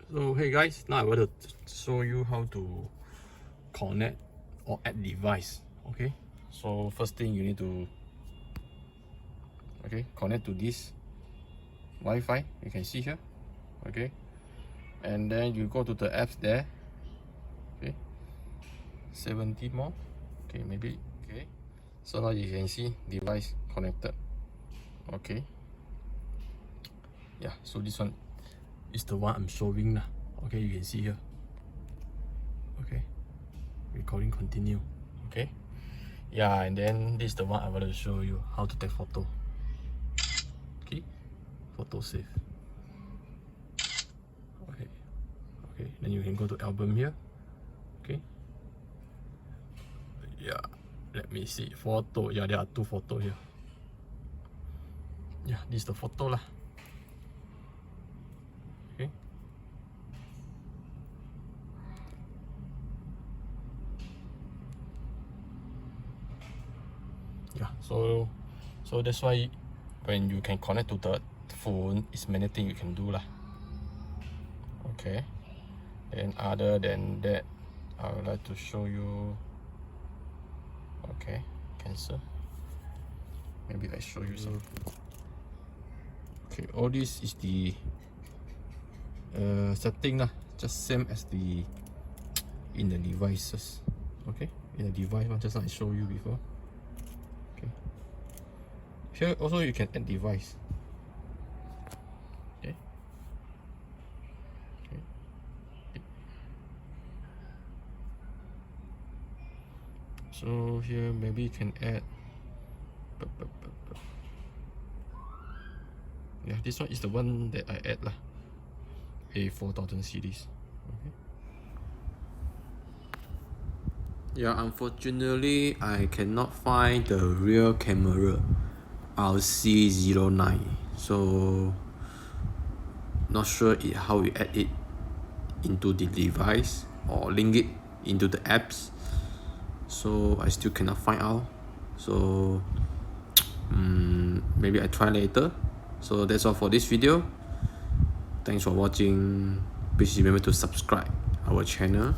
So hey guys, now I want to show you how to connect or add device. Okay, so first thing you need to connect to this Wi-Fi. You can see here. Okay, and then you go to the apps there. Okay, 17 more. Okay, maybe. Okay, so now you can see device connected. Okay, yeah, so this one is the one I'm showing now. Okay, you can see here. Okay, recording continue. Okay, yeah, and then this is the one I want to show you how to take photo. Okay, photo save. Okay, then you can go to album here. Okay, yeah, let me see photo. Yeah, there are 2 photos here. Yeah, this is the photo lah. Okay, yeah, so that's why when you can connect to the phone, it's many things you can do lah. Okay, then other than that, I would like to show you. Okay, cancel. Maybe I show you some. Okay, all this is the setting lah, just same as the in the devices. Okay, in the device one, just like I showed you before. Okay, here also you can add device. Okay, so here maybe you can add. Yeah, this one is the one that I add lah, A4000 series. Okay. Yeah, unfortunately I cannot find the rear camera RC09, so not sure how we add it into the device or link it into the apps, so I still cannot find out. So maybe I try later. So that's all for this video. Thanks for watching. Please remember to subscribe our channel